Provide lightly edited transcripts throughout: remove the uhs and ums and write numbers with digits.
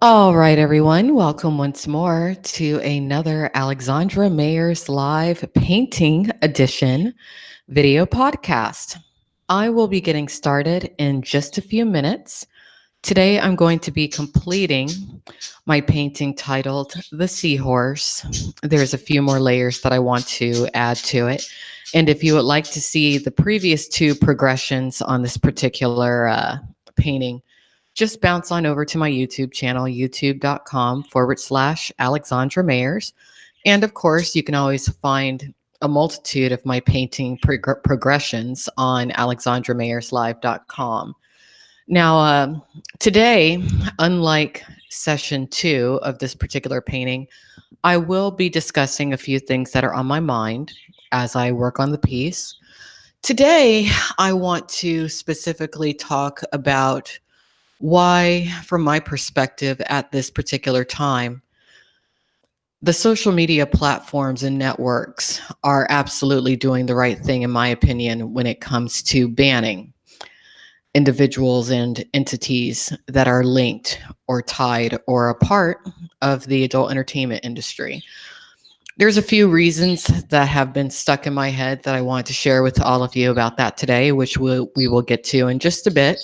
All right, everyone. Welcome once more to another Alexandra Mayers live painting edition video podcast. I will be getting started in just a few minutes. Today, I'm going to be completing my painting titled The SeaHorse. There's a few more layers that I want to add to it. And if you would like to see the previous two progressions on this particular painting, just bounce on over to my YouTube channel, youtube.com/Alexandra Mayers. And of course, you can always find a multitude of my painting progressions on alexandramayerslive.com. Now, today, unlike session 2 of this particular painting, I will be discussing a few things that are on my mind as I work on the piece. Today, I want to specifically talk about why, from my perspective at this particular time, the social media platforms and networks are absolutely doing the right thing, in my opinion, when it comes to banning individuals and entities that are linked or tied or a part of the adult entertainment industry. There's a few reasons that have been stuck in my head that I want to share with all of you about that today, which we will get to in just a bit.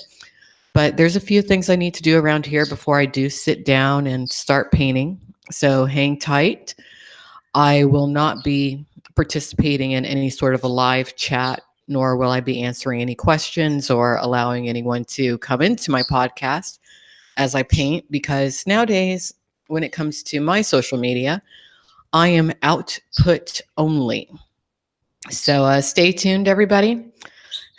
But there's a few things I need to do around here before I do sit down and start painting. So hang tight. I will not be participating in any sort of a live chat, nor will I be answering any questions or allowing anyone to come into my podcast as I paint, because nowadays, when it comes to my social media, I am output only. So stay tuned, everybody.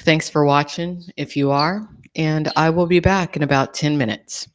Thanks for watching if you are, and I will be back in about 10 minutes.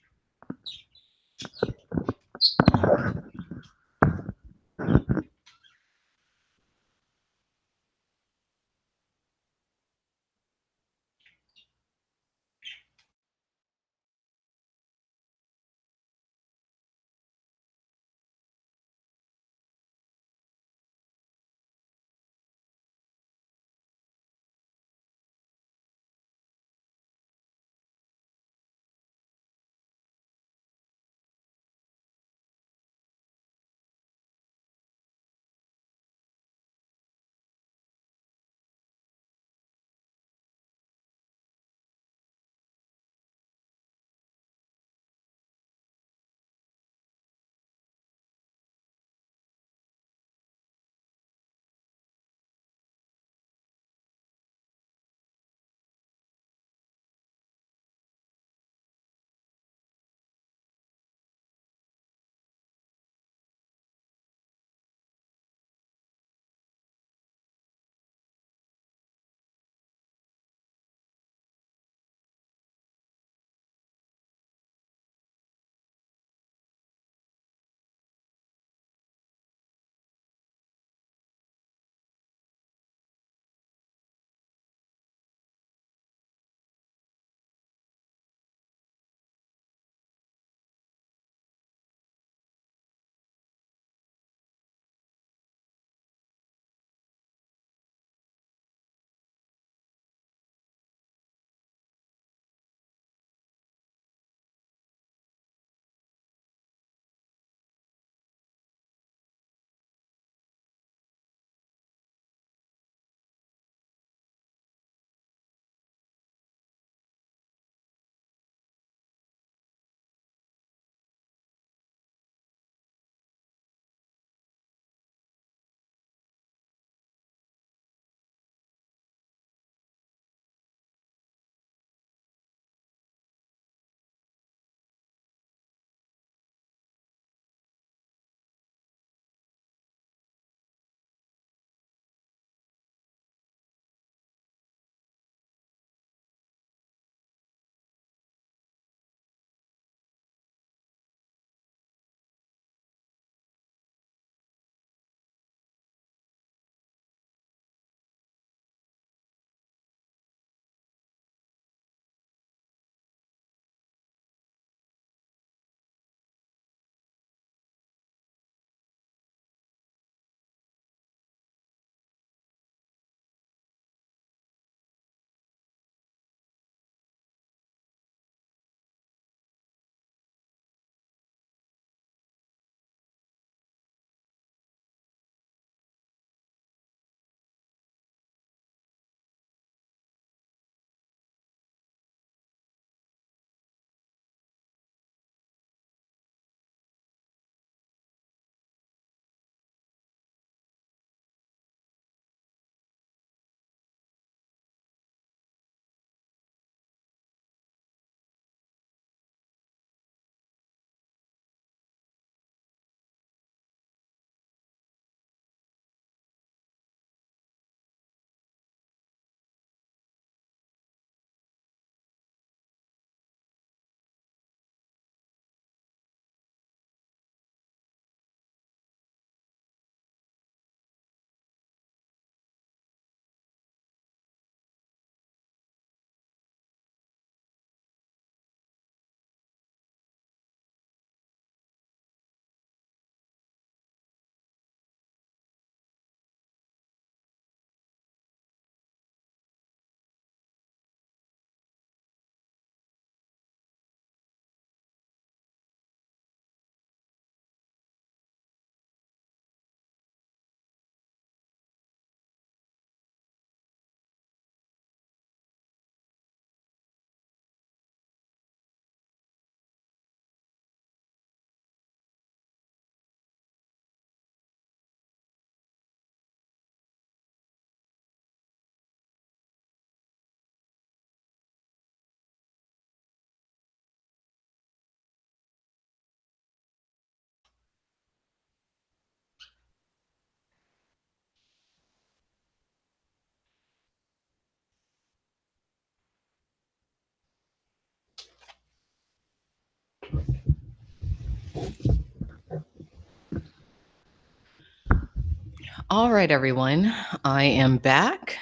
All right, everyone. I am back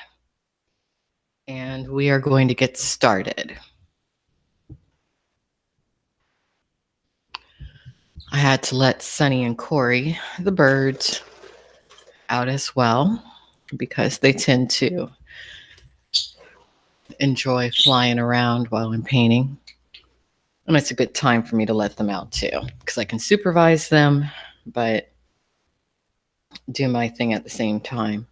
and we are going to get started. I had to let Sunny and Corey, the birds, out as well because they tend to enjoy flying around while I'm painting. And it's a good time for me to let them out too because I can supervise them, but do my thing at the same time.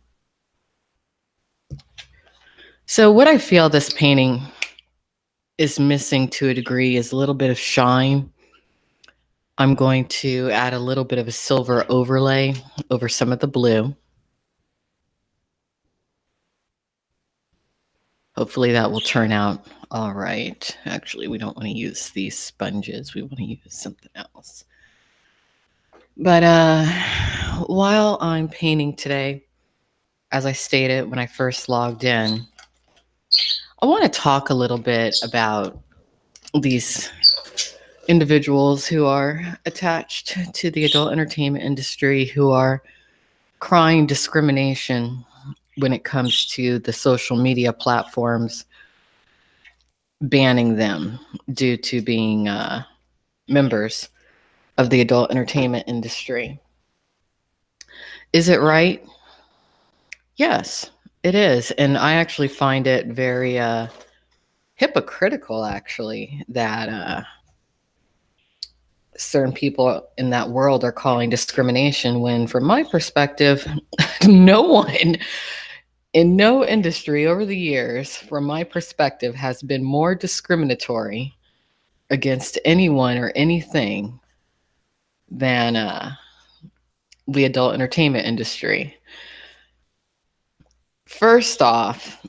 So, what I feel this painting is missing to a degree is a little bit of shine. I'm going to add a little bit of a silver overlay over some of the blue. Hopefully that will turn out all right. Actually, we don't want to use these sponges. We want to use something else. But while I'm painting today, as I stated when I first logged in, I want to talk a little bit about these individuals who are attached to the adult entertainment industry who are crying discrimination when it comes to the social media platforms banning them due to being members of the adult entertainment industry. Is it right? Yes, it is. And I actually find it very hypocritical, actually, that certain people in that world are calling discrimination when, from my perspective, no one in no industry over the years, from my perspective, has been more discriminatory against anyone or anything than the adult entertainment industry. First off,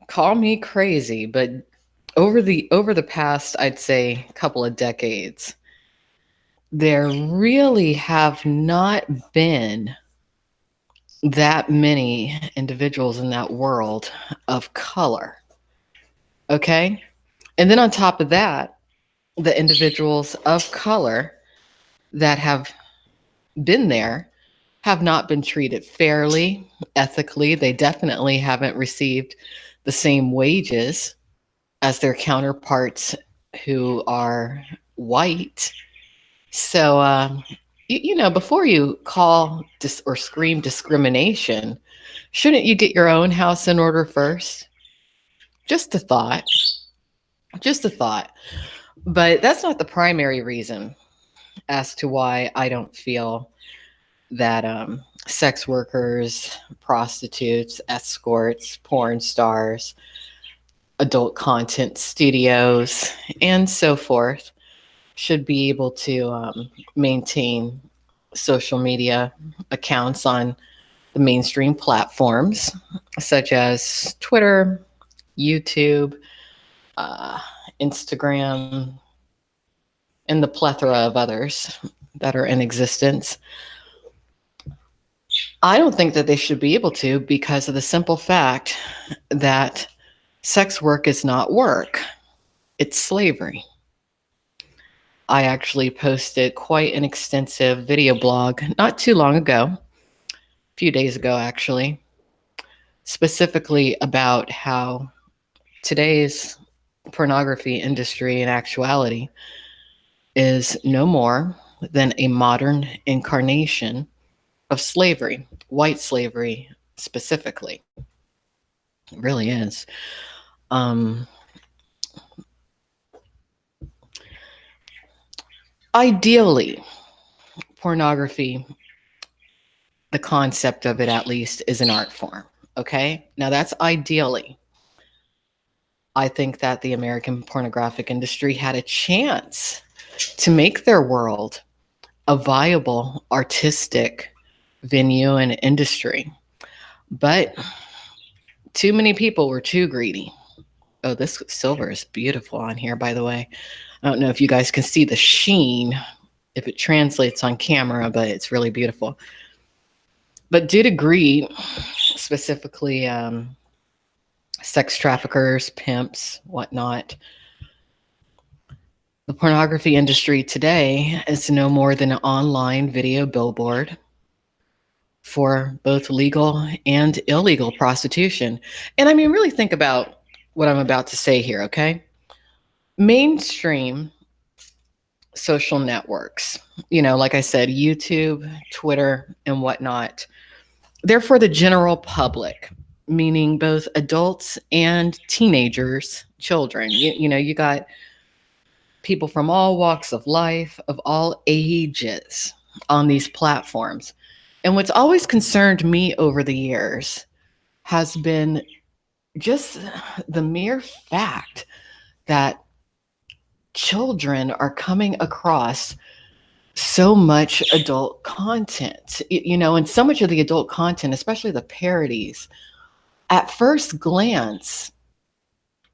call me crazy, but over the past, I'd say, couple of decades, there really have not been that many individuals in that world of color. Okay? And then on top of that, the individuals of color that have been there have not been treated fairly, ethically. They definitely haven't received the same wages as their counterparts who are white. So, before you call or scream discrimination, shouldn't you get your own house in order first? Just a thought. Just a thought. But that's not the primary reason as to why I don't feel that sex workers, prostitutes, escorts, porn stars, adult content studios, and so forth should be able to maintain social media accounts on the mainstream platforms such as Twitter, YouTube, Instagram, and the plethora of others that are in existence. I don't think that they should be able to because of the simple fact that sex work is not work, it's slavery. I actually posted quite an extensive video blog not too long ago, a few days ago actually, specifically about how today's pornography industry in actuality is no more than a modern incarnation of slavery, white slavery specifically. It really is. Ideally, pornography, the concept of it at least, is an art form. Okay? Now that's ideally. I think that the American pornographic industry had a chance to make their world a viable artistic venue and industry. But too many people were too greedy. Oh, this silver is beautiful on here, by the way. I don't know if you guys can see the sheen, if it translates on camera, but it's really beautiful. But due to greed, specifically sex traffickers, pimps, whatnot, the pornography industry today is no more than an online video billboard for both legal and illegal prostitution. And I mean, really think about what I'm about to say here, okay? Mainstream social networks, like I said, YouTube, Twitter, and whatnot, they're for the general public, meaning both adults and teenagers, children. You got people from all walks of life, of all ages on these platforms. And what's always concerned me over the years has been just the mere fact that children are coming across so much adult content, and so much of the adult content, especially the parodies, at first glance,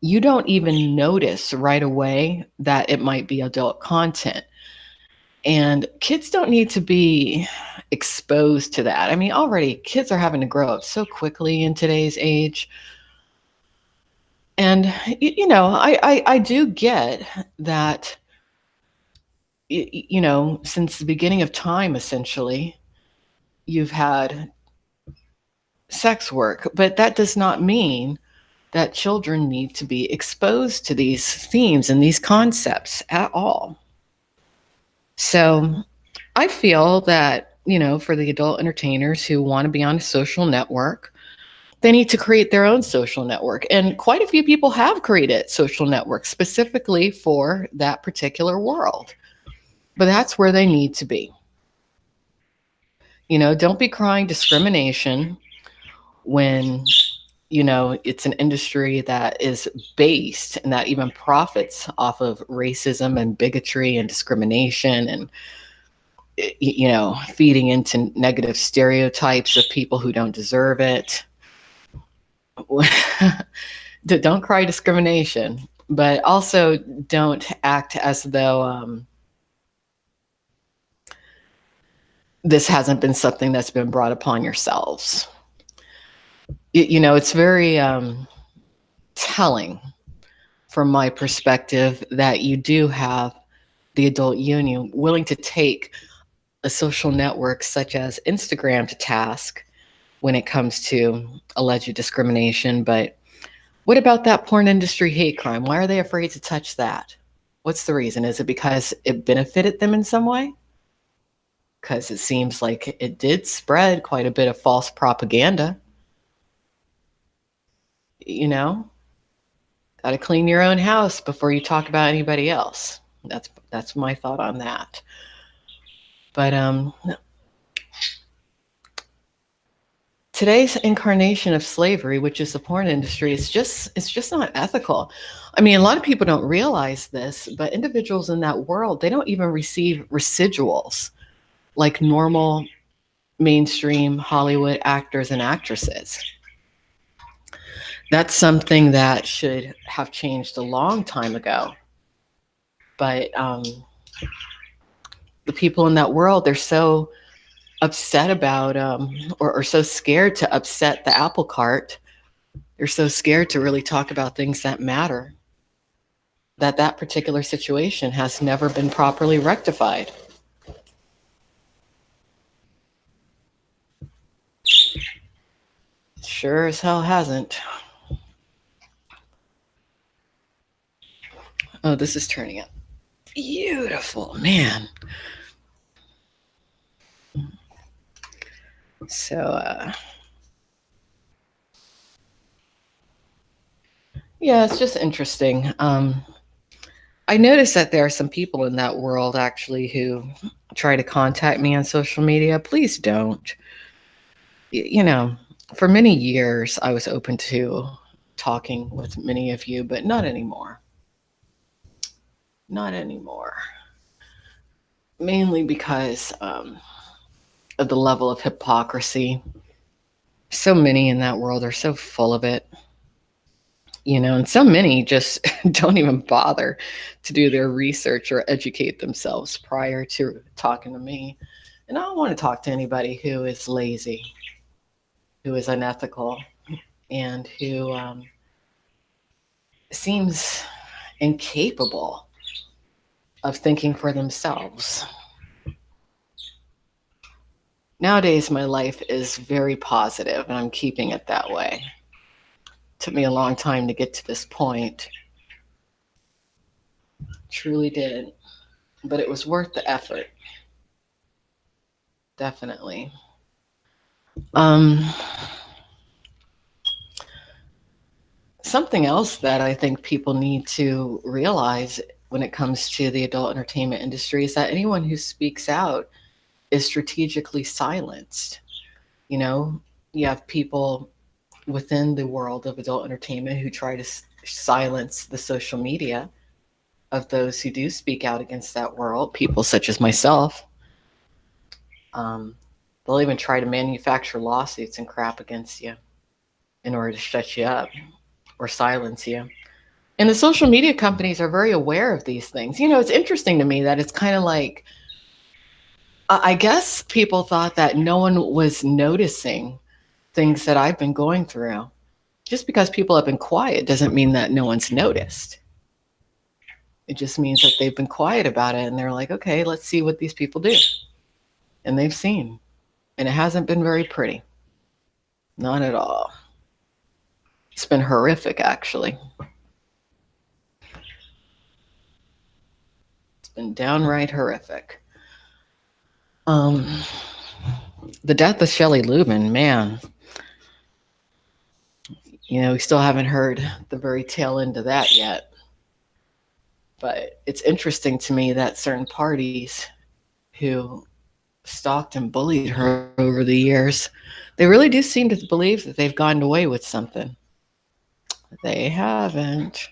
you don't even notice right away that it might be adult content. And kids don't need to be exposed to that. I mean, already kids are having to grow up so quickly in today's age. And, I do get that, since the beginning of time, essentially, you've had sex work, but that does not mean that children need to be exposed to these themes and these concepts at all. So I feel that, for the adult entertainers who want to be on a social network, they need to create their own social network. And quite a few people have created social networks specifically for that particular world. But that's where they need to be. Don't be crying discrimination when, it's an industry that is based and that even profits off of racism and bigotry and discrimination and, feeding into negative stereotypes of people who don't deserve it. Don't cry discrimination, but also don't act as though this hasn't been something that's been brought upon yourselves. It's very telling from my perspective that you do have the adult union willing to take a social network such as Instagram to task when it comes to alleged discrimination. But what about that porn industry hate crime? Why are they afraid to touch that? What's the reason? Is it because it benefited them in some way? Because it seems like it did spread quite a bit of false propaganda. Got to clean your own house before you talk about anybody else. That's my thought on that. But today's incarnation of slavery, which is the porn industry, it's just not ethical. I mean, a lot of people don't realize this, but individuals in that world, they don't even receive residuals like normal mainstream Hollywood actors and actresses. That's something that should have changed a long time ago. But the people in that world, they're so upset about or so scared to upset the apple cart. They're so scared to really talk about things that matter, that particular situation has never been properly rectified. Sure as hell hasn't. Oh, this is turning out beautiful, man. So, yeah, it's just interesting. I noticed that there are some people in that world actually who try to contact me on social media. Please don't. For many years, I was open to talking with many of you, but not anymore. Not anymore. Mainly because of the level of hypocrisy. So many in that world are so full of it. And so many just don't even bother to do their research or educate themselves prior to talking to me. And I don't want to talk to anybody who is lazy, who is unethical, and who seems incapable of thinking for themselves. Nowadays, my life is very positive, and I'm keeping it that way. It took me a long time to get to this point. Truly did. But it was worth the effort. Definitely. Um, Something else that I think people need to realize when it comes to the adult entertainment industry is that anyone who speaks out is strategically silenced. You know, you have people within the world of adult entertainment who try to silence the social media of those who do speak out against that world, people such as myself. Um, they'll even try to manufacture lawsuits and crap against you in order to shut you up or silence you. And the social media companies are very aware of these things. You know, it's interesting to me that it's kind of like, I guess people thought that no one was noticing things that I've been going through. Just because people have been quiet doesn't mean that no one's noticed. It just means that they've been quiet about it and they're like, okay, let's see what these people do. And they've seen. And it hasn't been very pretty. Not at all. It's been horrific, actually. It's been downright horrific. Um, the death of Shelley Lubin, man, you know, we still haven't heard the very tail end of that yet. But it's interesting to me that certain parties who stalked and bullied her over the years, they really do seem to believe that they've gotten away with something. They haven't.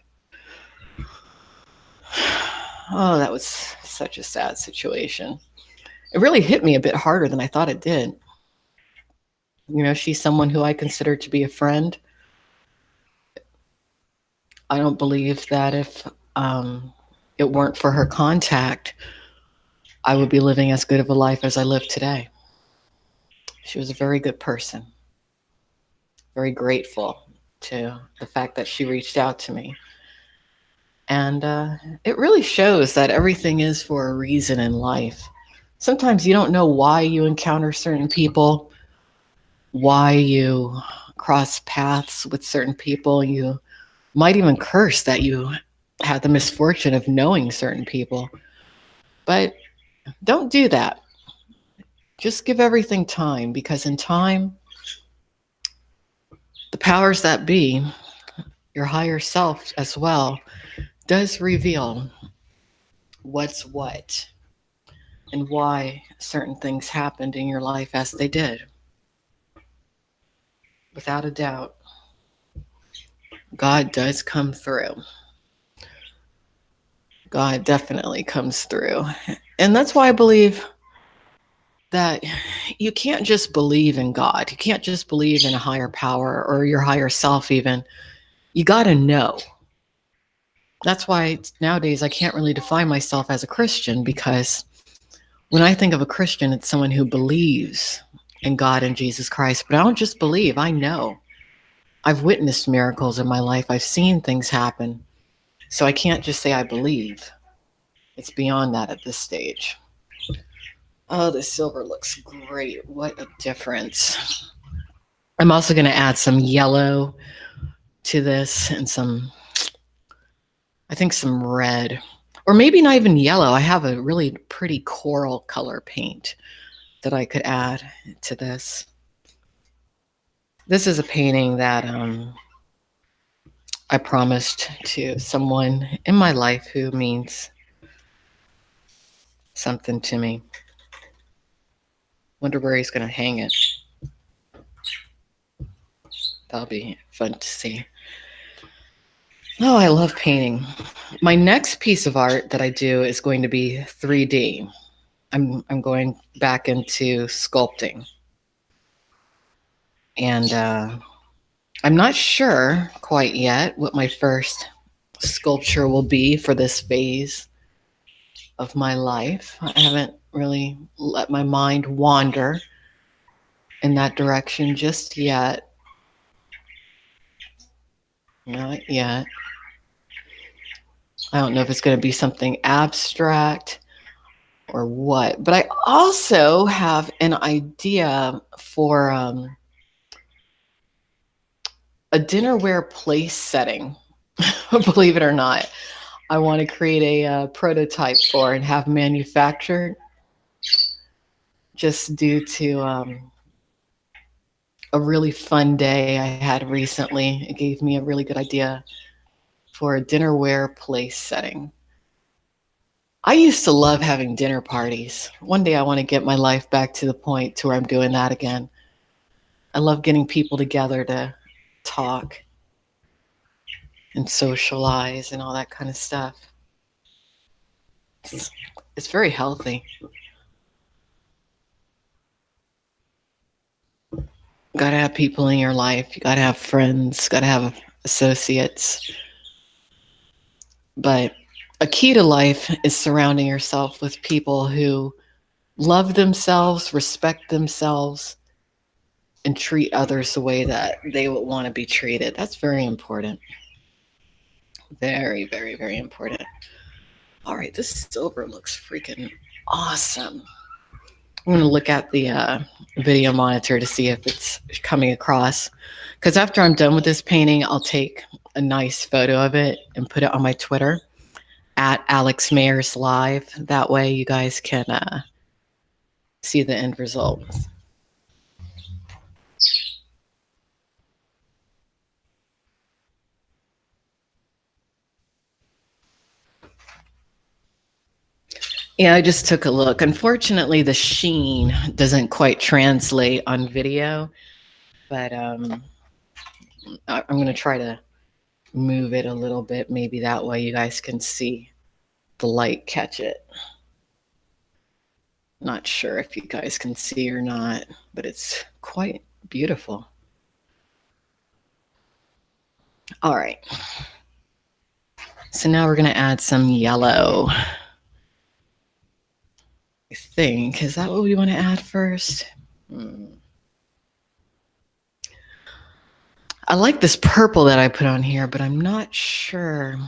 Oh, that was such a sad situation. It really hit me a bit harder than I thought it did. You know, she's someone who I consider to be a friend. I don't believe that if it weren't for her contact, I would be living as good of a life as I live today. She was a very good person, very grateful to the fact that she reached out to me. And it really shows that everything is for a reason in life. Sometimes you don't know why you encounter certain people, why you cross paths with certain people. You might even curse that you had the misfortune of knowing certain people. But don't do that. Just give everything time, because in time, the powers that be, your higher self as well, does reveal what's what and why certain things happened in your life as they did. Without a doubt, God does come through. God definitely comes through. And that's why I believe that you can't just believe in God. You can't just believe in a higher power or your higher self, even. You got to know. That's why nowadays I can't really define myself as a Christian, because when I think of a Christian, it's someone who believes in God and Jesus Christ. But I don't just believe, I know. I've witnessed miracles in my life. I've seen things happen. So I can't just say I believe. It's beyond that at this stage. Oh, the silver looks great. What a difference. I'm also going to add some yellow to this and I think some red. Or maybe not even yellow. I have a really pretty coral color paint that I could add to this. This is a painting that I promised to someone in my life who means something to me. Wonder where he's going to hang it. That'll be fun to see. Oh, I love painting. My next piece of art that I do is going to be 3D. I'm going back into sculpting. And I'm not sure quite yet what my first sculpture will be for this phase of my life. I haven't really let my mind wander in that direction just yet. Not yet. I don't know if it's going to be something abstract or what. But I also have an idea for a dinnerware place setting. Believe it or not, I want to create a prototype for and have manufactured just due to a really fun day I had recently. It gave me a really good idea for a dinnerware place setting. I used to love having dinner parties. One day I want to get my life back to the point to where I'm doing that again. I love getting people together to talk and socialize and all that kind of stuff. It's, it's very healthy. You got to have people in your life. You got to have friends. Got to have associates. But a key to life is surrounding yourself with people who love themselves, respect themselves, and treat others the way that they would want to be treated. That's very important. Very, very, very important. All right, this silver looks freaking awesome. I'm going to look at the video monitor to see if it's coming across. Because after I'm done with this painting, I'll take a nice photo of it and put it on my Twitter at Alex Mayers Live. That way you guys can see the end result. Yeah, I just took a look. Unfortunately, the sheen doesn't quite translate on video, but I'm going to try to move it a little bit. Maybe that way you guys can see the light catch it. Not sure if you guys can see or not, but it's quite beautiful. All right. So now we're going to add some yellow. I think, is that what we want to add first? I like this purple that I put on here, but I'm not sure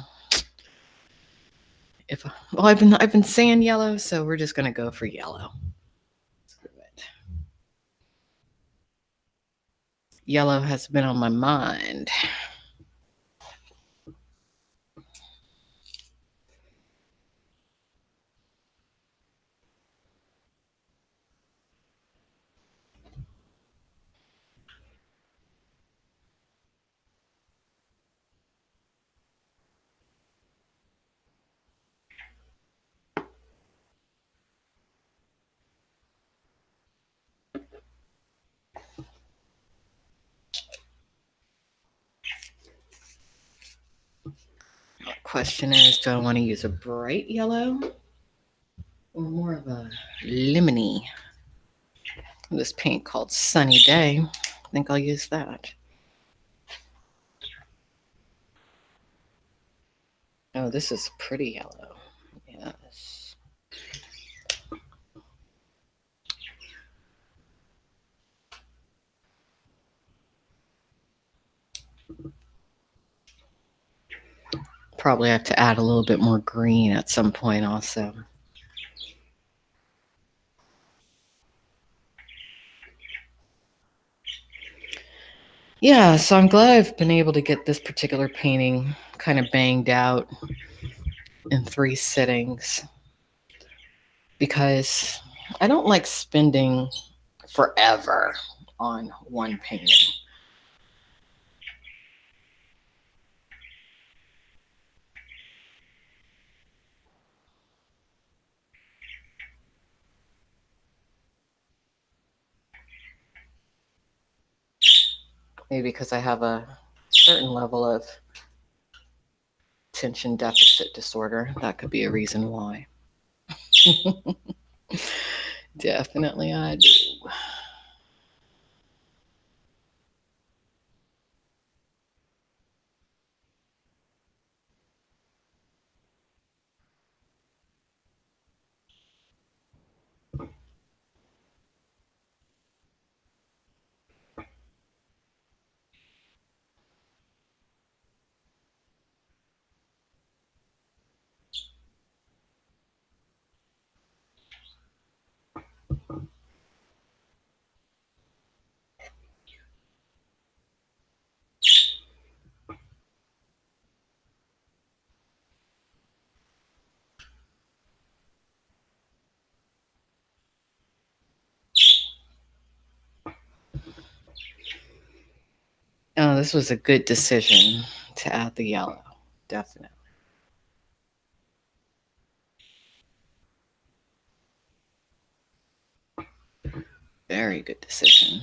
if, well, I've been saying yellow, so we're just going to go for yellow. Yellow has been on my mind. The question is, do I want to use a bright yellow or more of a lemony? This paint called Sunny Day. I think I'll use that. Oh, this is pretty yellow. Yes. Probably have to add a little bit more green at some point also. Yeah, so I'm glad I've been able to get this particular painting kind of banged out in 3 sittings because I don't like spending forever on one painting. Maybe because I have a certain level of attention deficit disorder. That could be a reason why. Definitely I do. Oh, this was a good decision to add the yellow. Definitely. Very good decision.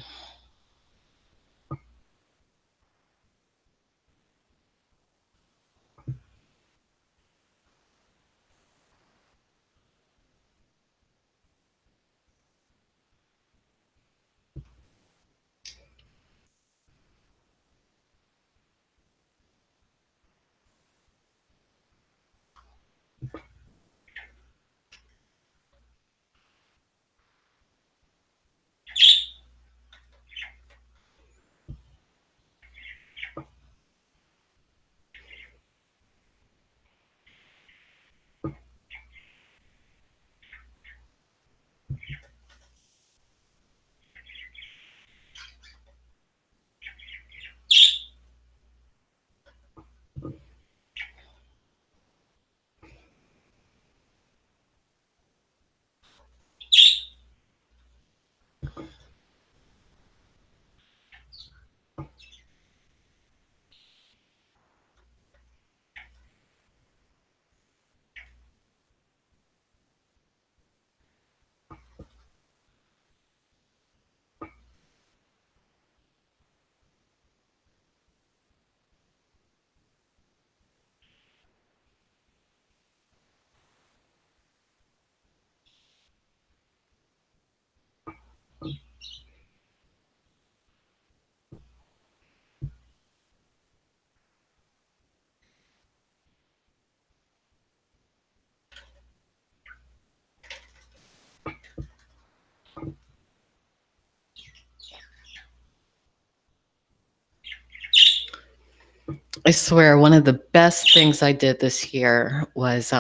I swear, one of the best things I did this year was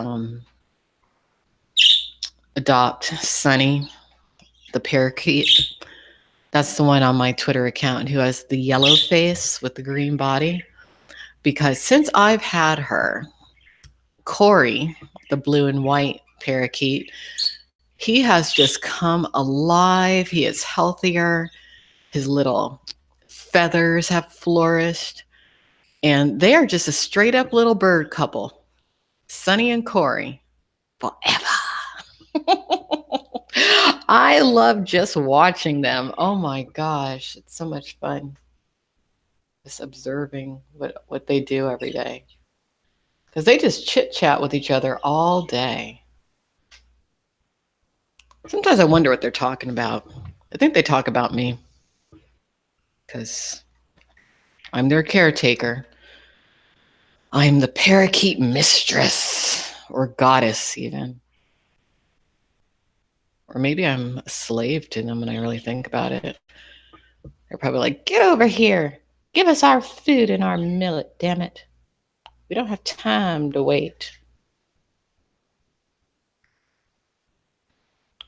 adopt Sunny, the parakeet. That's the one on my Twitter account who has the yellow face with the green body. Because since I've had her, Corey, the blue and white parakeet, he has just come alive. He is healthier. His little feathers have flourished. And they are just a straight up little bird couple, Sunny and Corey, forever. I love just watching them. Oh my gosh, it's so much fun just observing what they do every day. Because they just chit chat with each other all day. Sometimes I wonder what they're talking about. I think they talk about me because I'm their caretaker. I'm the parakeet mistress or goddess, even. Or maybe I'm a slave to them when I really think about it. They're probably like, get over here. Give us our food and our millet, damn it. We don't have time to wait.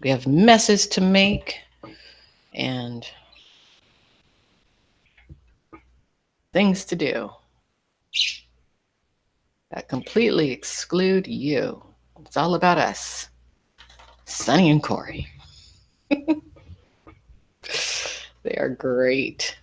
We have messes to make and things to do that completely exclude you. It's all about us, Sunny and Corey. They are great.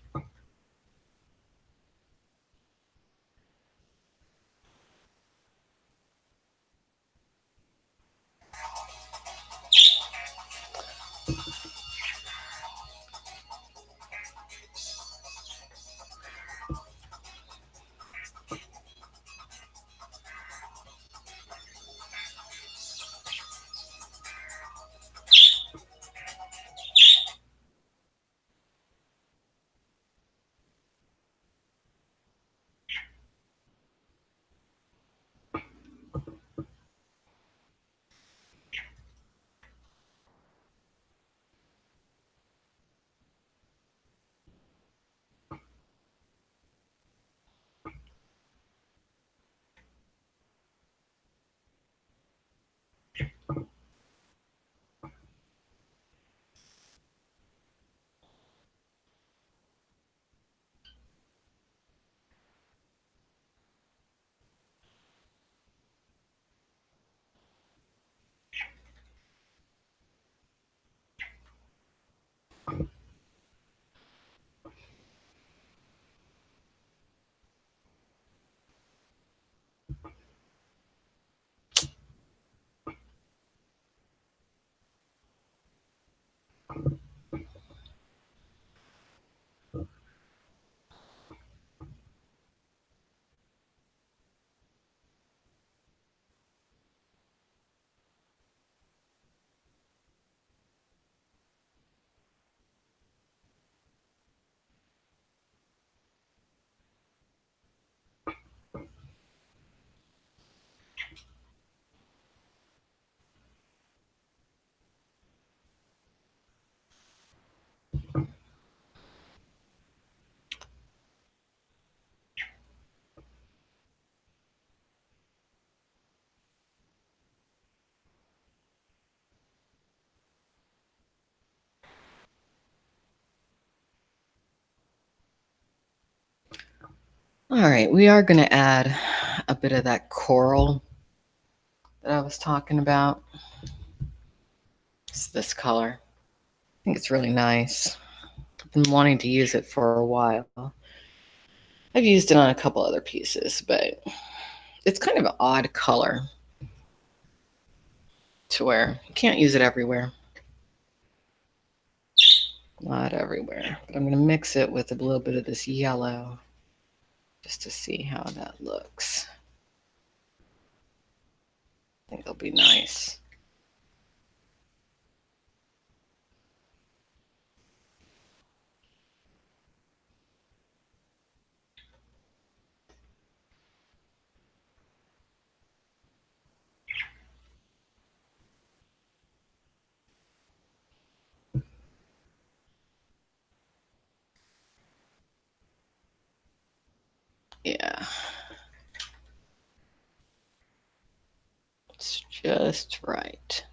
All right, we are going to add a bit of that coral that I was talking about. It's this color. I think it's really nice. I've been wanting to use it for a while. I've used it on a couple other pieces, but it's kind of an odd color to where you can't use it everywhere. Not everywhere. But I'm going to mix it with a little bit of this yellow just to see how that looks. I think it'll be nice. Yeah. It's just right.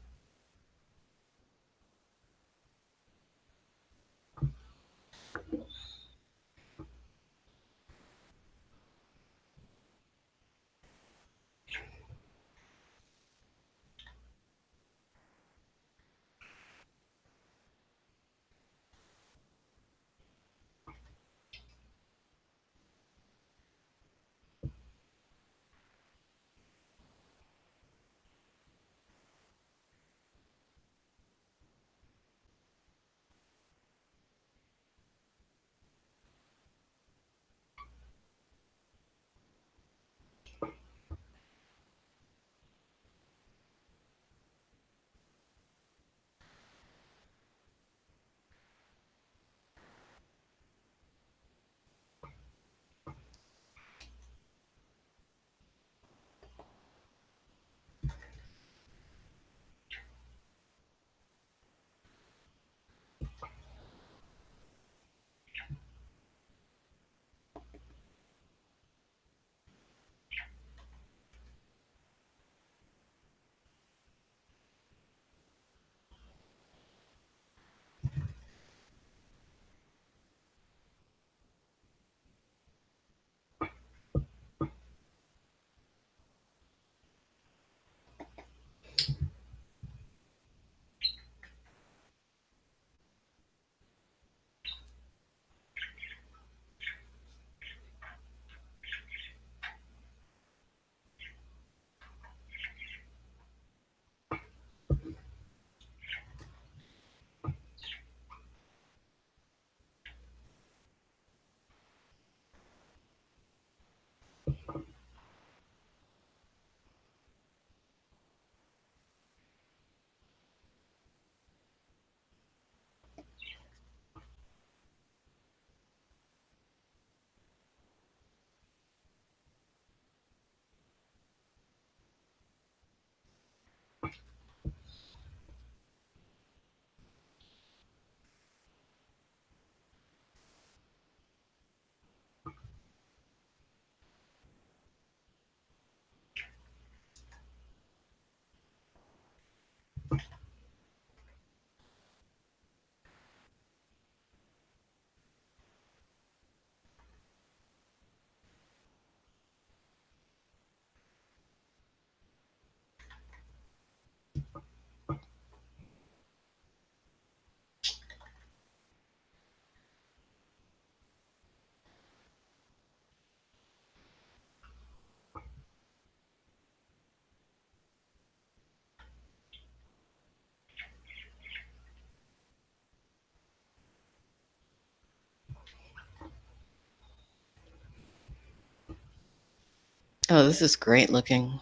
Oh, this is great looking.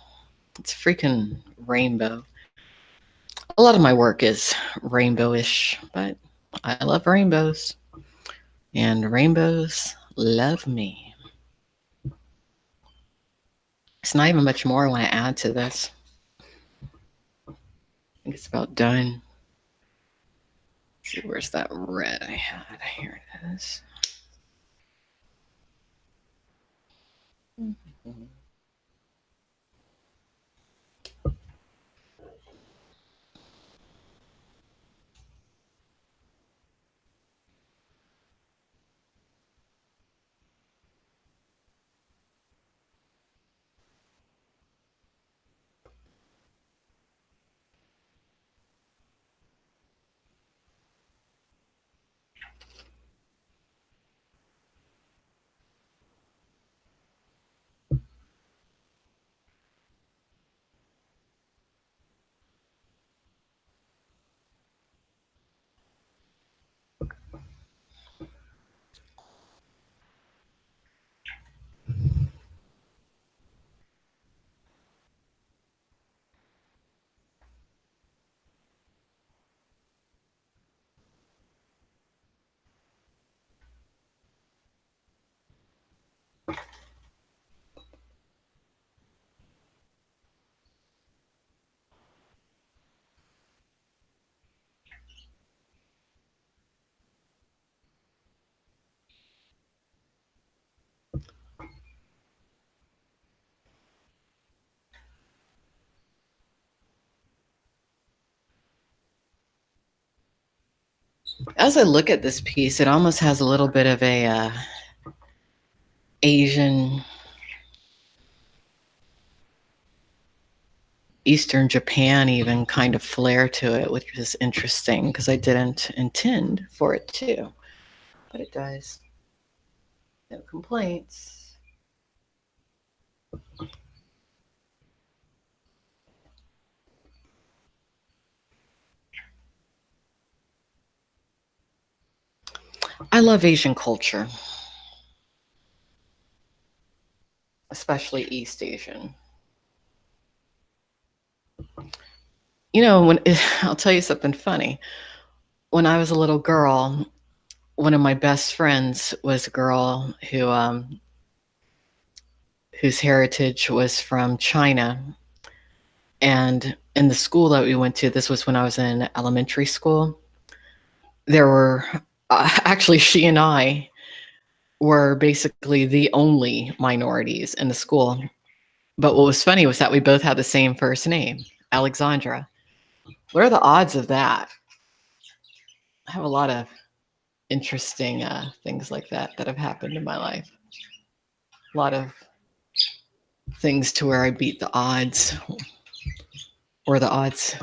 It's freaking rainbow. A lot of my work is rainbowish, but I love rainbows. And rainbows love me. It's not even much more I want to add to this. I think it's about done. Let's see, where's that red I had? Here it is. Mhm. As I look at this piece, it almost has a little bit of a Asian, Eastern Japan, even kind of flair to it, which is interesting because I didn't intend for it to, but it does. No complaints. I love Asian culture, especially East Asian. When I'll tell you something funny. When I was a little girl, one of my best friends was a girl whose heritage was from China. And in the school that we went to, this was when I was in elementary school, there were actually, she and I were basically the only minorities in the school. But what was funny was that we both had the same first name, Alexandra. What are the odds of that? I have a lot of interesting things like that have happened in my life. A lot of things to where I beat the odds or the odds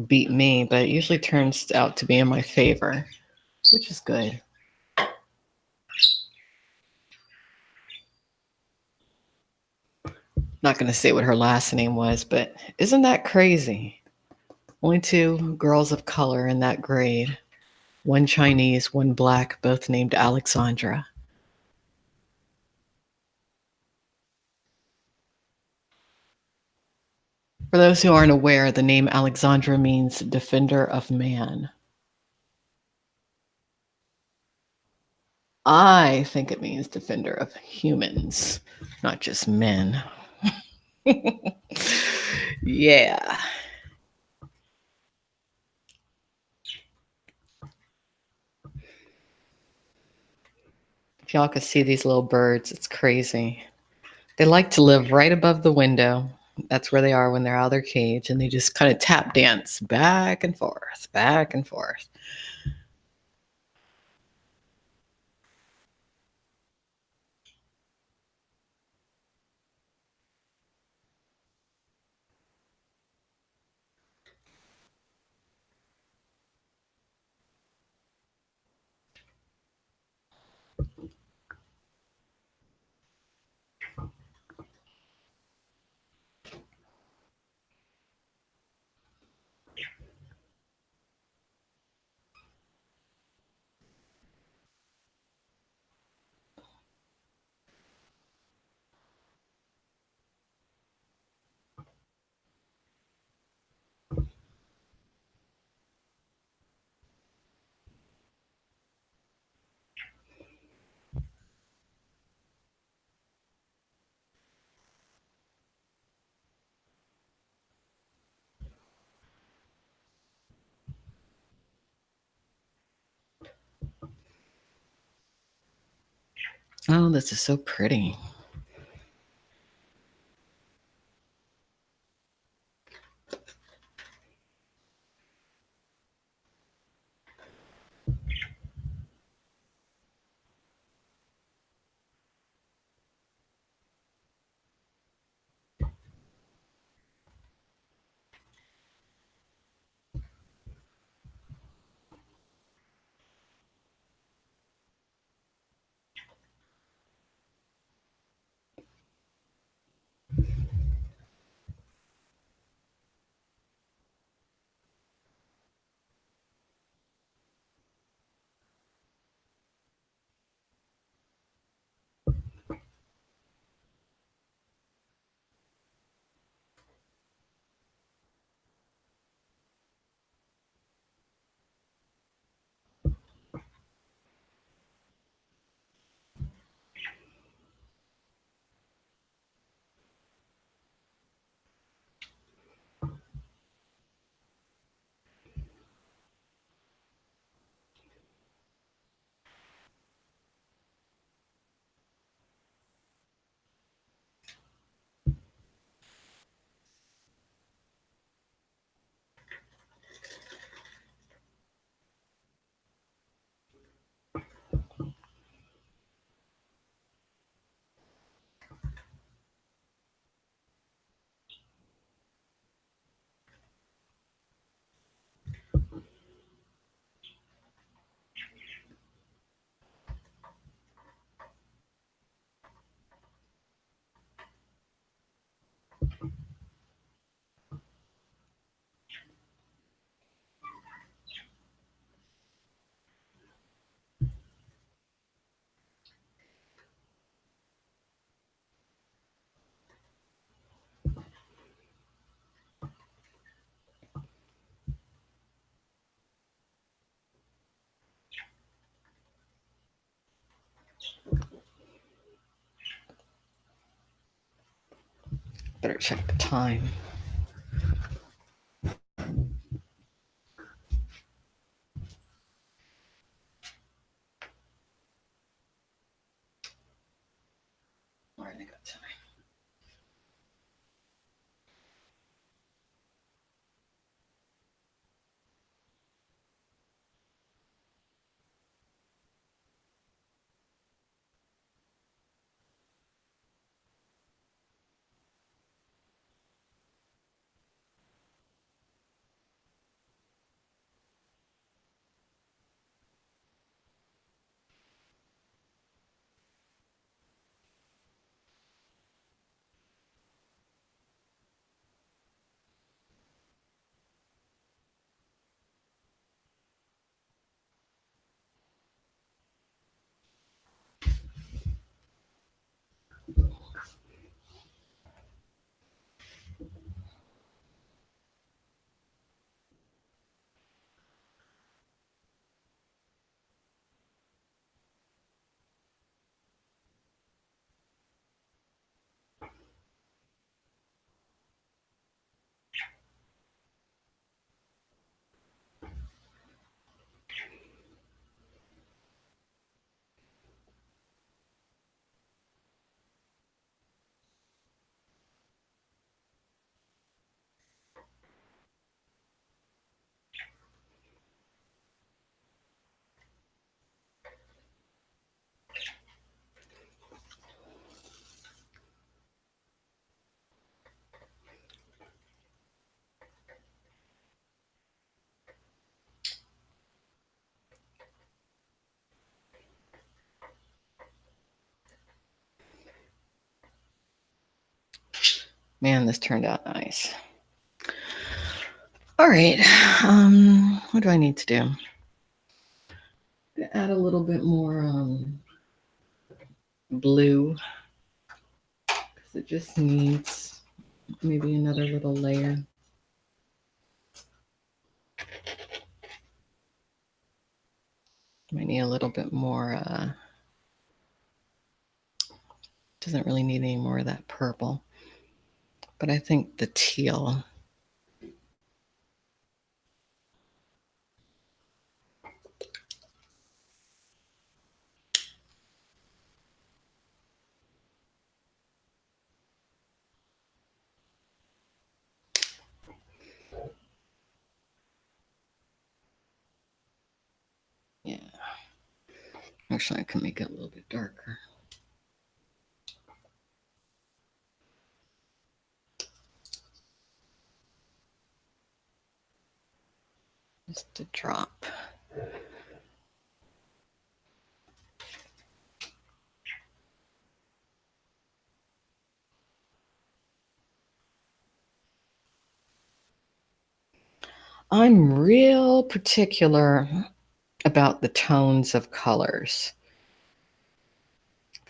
beat me, but it usually turns out to be in my favor, which is good. Not going to say what her last name was, but isn't that crazy? Only two girls of color in that grade. One Chinese, one black, both named Alexandra. For those who aren't aware, the name Alexandra means defender of man. I think it means defender of humans, not just men. Yeah. If y'all could see these little birds, it's crazy. They like to live right above the window. That's where they are when they're out of their cage, and they just kind of tap dance back and forth, back and forth. Oh, this is so pretty. Better check the time. All right, I got time. Man, this turned out nice. All right. What do I need to do? Add a little bit more blue because it just needs maybe another little layer. Might need a little bit more. Doesn't really need any more of that purple, but I think the teal. Yeah. Actually, I can make it a little bit darker. Just a drop. I'm real particular about the tones of colors.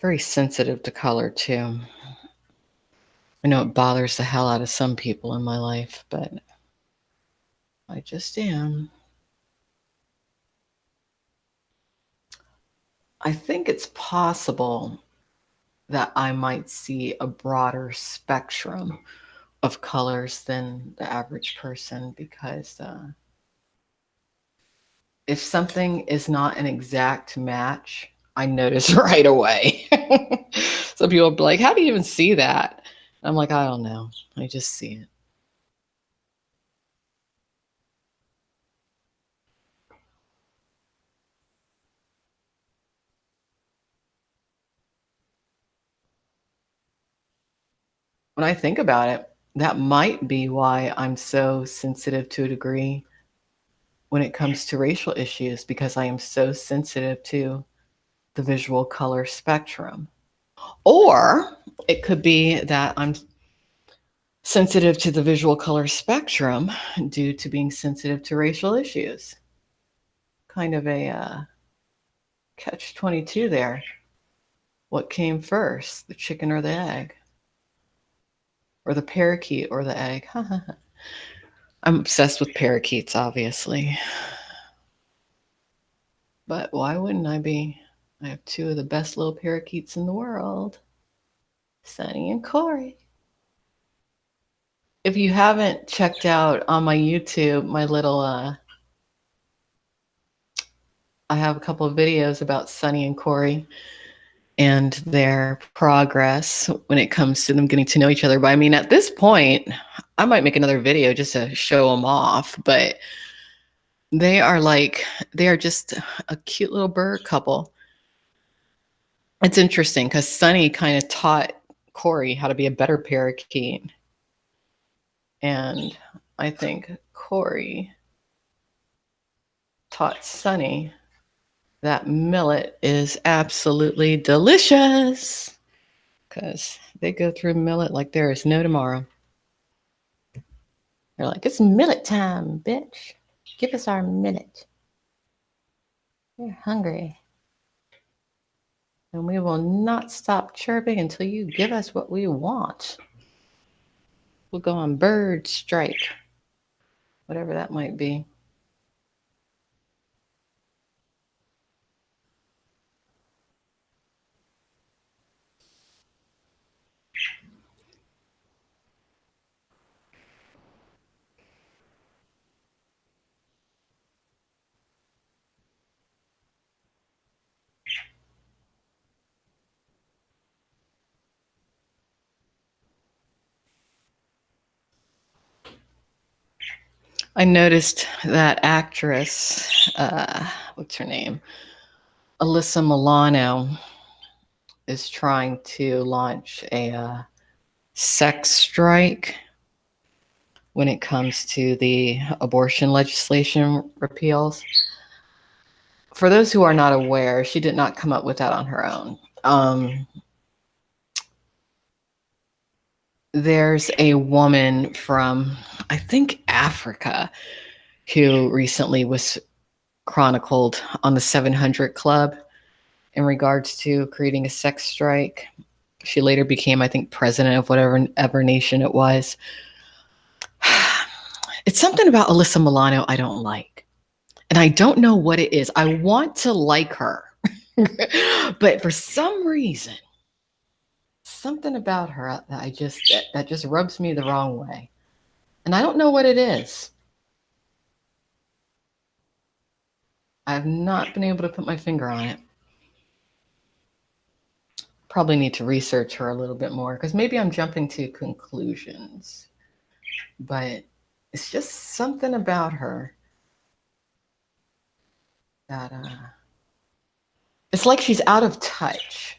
Very sensitive to color too. I know it bothers the hell out of some people in my life, but I just am. I think it's possible that I might see a broader spectrum of colors than the average person because if something is not an exact match, I notice right away. Some people will be like, how do you even see that? I'm like, I don't know. I just see it. When I think about it, that might be why I'm so sensitive to a degree when it comes to racial issues, because I am so sensitive to the visual color spectrum. Or it could be that I'm sensitive to the visual color spectrum due to being sensitive to racial issues. Kind of a catch 22 there. What came first, the chicken or the egg? Or the parakeet or the egg? I'm obsessed with parakeets, obviously. But why wouldn't I be? I have two of the best little parakeets in the world, Sunny and Corey. if you haven't checked out on my YouTube, my little I have a couple of videos about Sunny and Corey and their progress when it comes to them getting to know each other. But I mean, at this point, I might make another video just to show them off. But they are like, they are just a cute little bird couple. It's interesting because Sunny kind of taught Corey how to be a better parakeet. And I think Corey taught Sunny that millet is absolutely delicious because they go through millet like there is no tomorrow. They're like, it's millet time, bitch. Give us our millet. We're hungry. And we will not stop chirping until you give us what we want. We'll go on bird strike, whatever that might be. I noticed that actress, what's her name? Alyssa Milano is trying to launch a sex strike when it comes to the abortion legislation repeals. For those who are not aware, she did not come up with that on her own. There's a woman from, I think, Africa who recently was chronicled on the 700 Club in regards to creating a sex strike. She later became, I think, president of whatever nation it was. It's something about Alyssa Milano I don't like. And I don't know what it is. I want to like her. But for some reason, something about her that just rubs me the wrong way. And I don't know what it is. I've not been able to put my finger on it. Probably need to research her a little bit more because maybe I'm jumping to conclusions. But it's just something about her that it's like she's out of touch.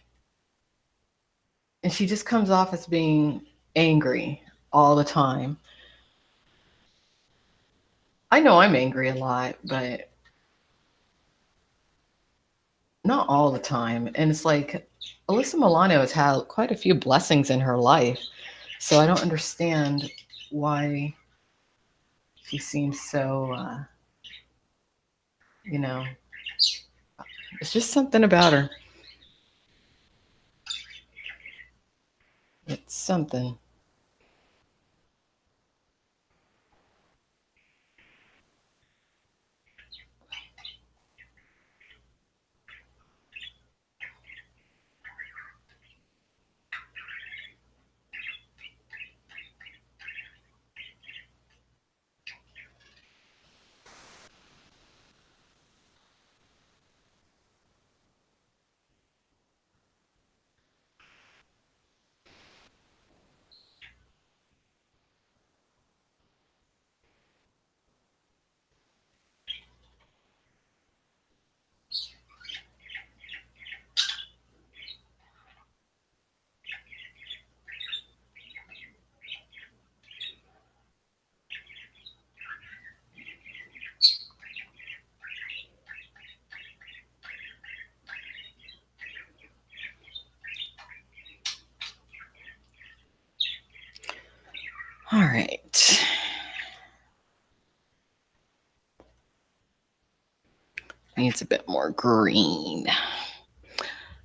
And she just comes off as being angry all the time. I know I'm angry a lot, but not all the time. And it's like Alyssa Milano has had quite a few blessings in her life. So I don't understand why she seems so, you know, it's just something about her. It's something. All right. Needs a bit more green.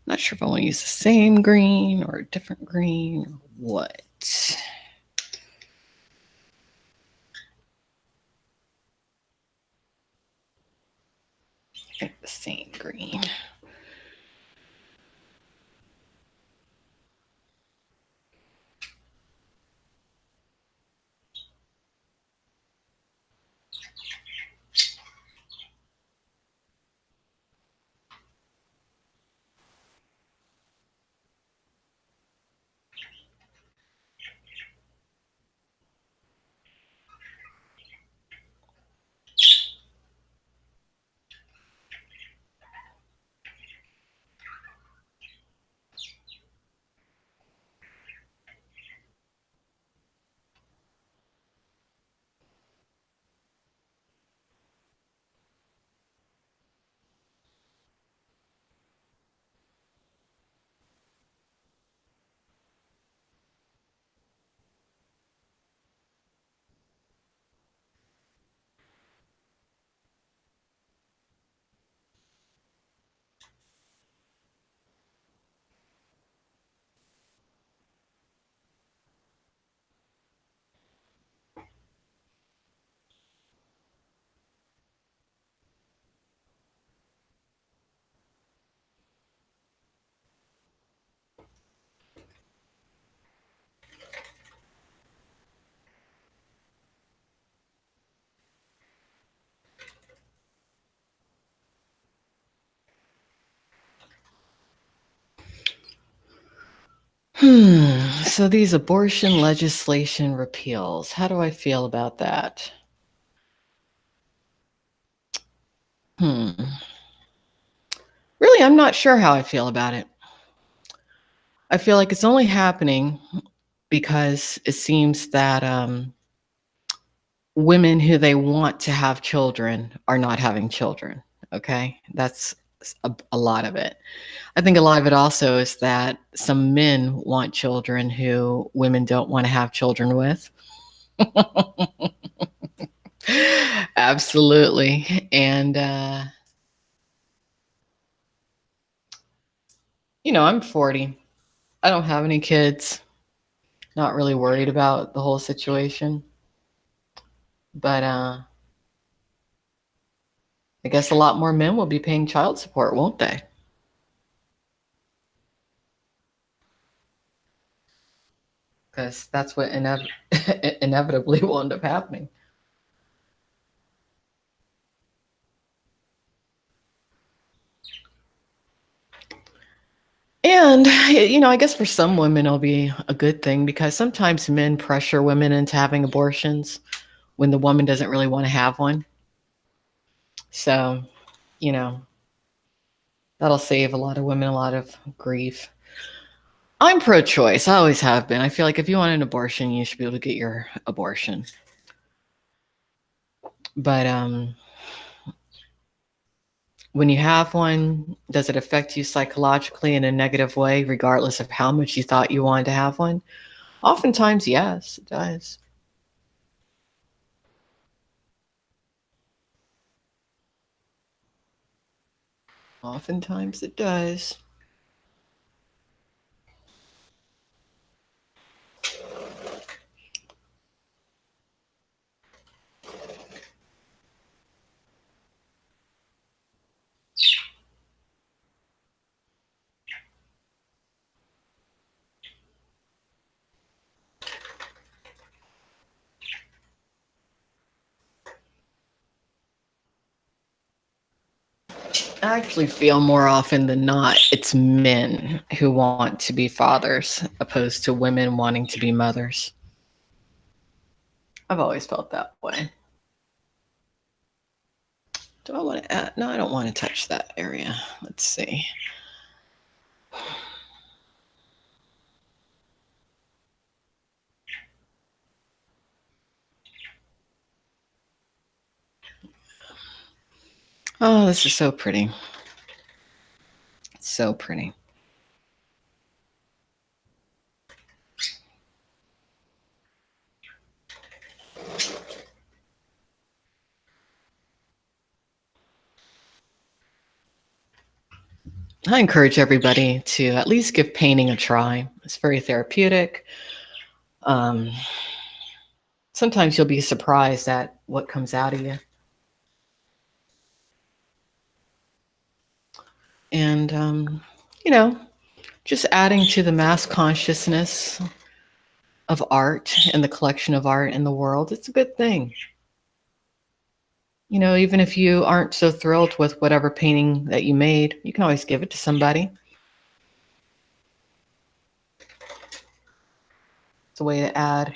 Not sure if I want to use the same green or a different green or what. I think the same green. So these abortion legislation repeals, how do I feel about that? Really, I'm not sure how I feel about it. I feel like it's only happening because it seems that women who they want to have children are not having children. Okay, that's a lot of it. I think a lot of it also is that some men want children who women don't want to have children with. Absolutely. And, I'm 40. I don't have any kids. Not really worried about the whole situation. But I guess a lot more men will be paying child support, won't they? Because that's what inevitably will end up happening. And, I guess for some women, it'll be a good thing because sometimes men pressure women into having abortions when the woman doesn't really want to have one. So, you know, that'll save a lot of women a lot of grief. I'm pro choice. I always have been. I feel like if you want an abortion, you should be able to get your abortion. But when you have one, does it affect you psychologically in a negative way, regardless of how much you thought you wanted to have one? Oftentimes, yes, it does. Oftentimes, it does. I actually feel more often than not, it's men who want to be fathers opposed to women wanting to be mothers. I've always felt that way. Do I want to add? No, I don't want to touch that area. Let's see. Oh, this is so pretty. So pretty. I encourage everybody to at least give painting a try. It's very therapeutic. Um, Sometimes you'll be surprised at what comes out of you. And, just adding to the mass consciousness of art and the collection of art in the world, it's a good thing. Even if you aren't so thrilled with whatever painting that you made, you can always give it to somebody. It's a way to add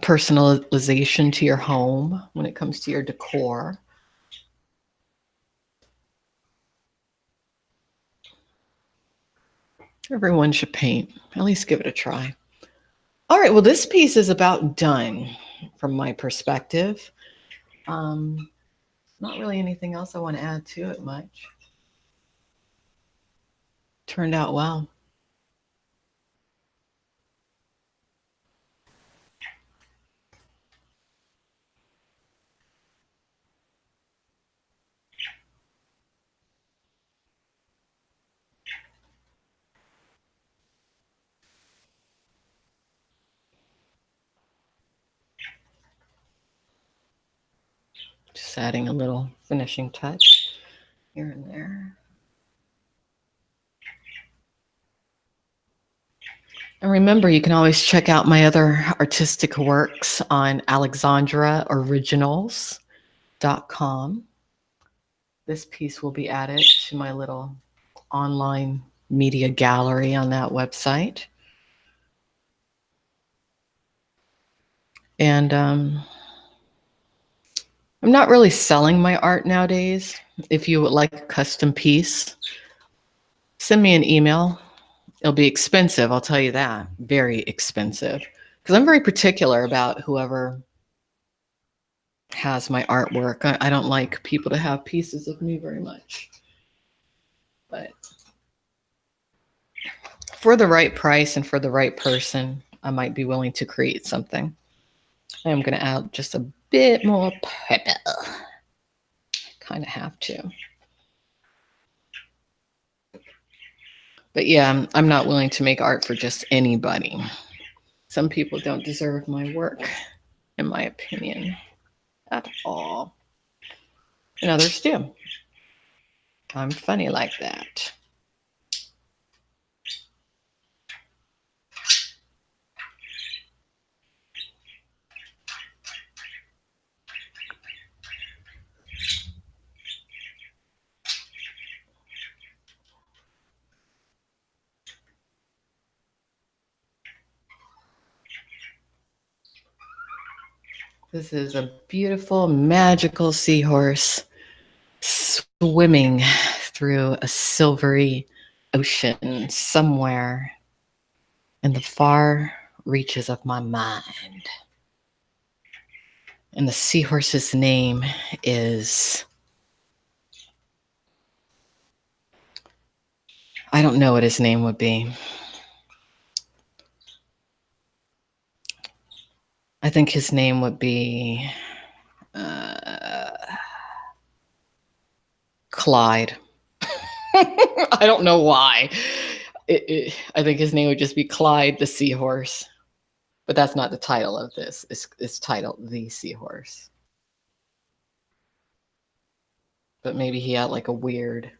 personalization to your home when it comes to your decor. Everyone should paint. At least give it a try. All right. Well, this piece is about done from my perspective. Not really anything else I want to add to it much. Turned out well. Just adding a little finishing touch here and there. And remember, you can always check out my other artistic works on alexandraoriginals.com. This piece will be added to my little online media gallery on that website. And I'm not really selling my art nowadays. If you would like a custom piece, send me an email. It'll be expensive, I'll tell you that. Very expensive. Because I'm very particular about whoever has my artwork. I don't like people to have pieces of me very much. But for the right price and for the right person, I might be willing to create something. I am going to add just a bit more pepper. Kind of have to. But yeah, I'm not willing to make art for just anybody. Some people don't deserve my work, in my opinion, at all. And others do. I'm funny like that. This is a beautiful, magical seahorse swimming through a silvery ocean somewhere in the far reaches of my mind. And the seahorse's name is, I don't know what his name would be. I think his name would be Clyde. I don't know why. I think his name would just be Clyde the Seahorse. But that's not the title of this. It's titled The Seahorse. But maybe he had like a weird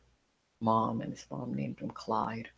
mom and his mom named him Clyde.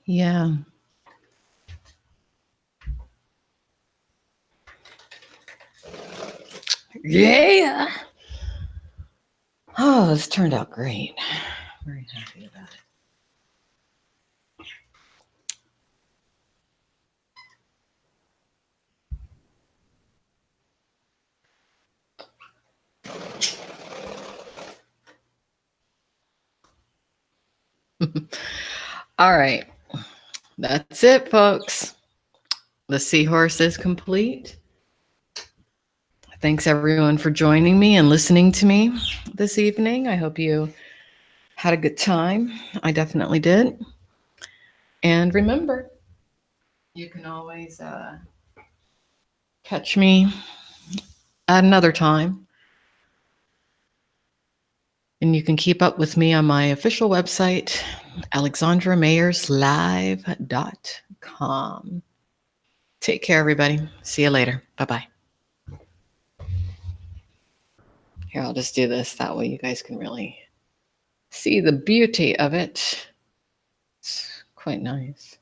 Yeah. Yeah. Oh, this turned out great. Very happy about it. All right. That's it, folks. The SeaHorse is complete. Thanks, everyone, for joining me and listening to me this evening. I hope you had a good time. I definitely did. And remember, you can always catch me at another time. And you can keep up with me on my official website, alexandramayerslive.com. Take care, everybody. See you later. Bye-bye. Here, I'll just do this. That way you guys can really see the beauty of it. It's quite nice.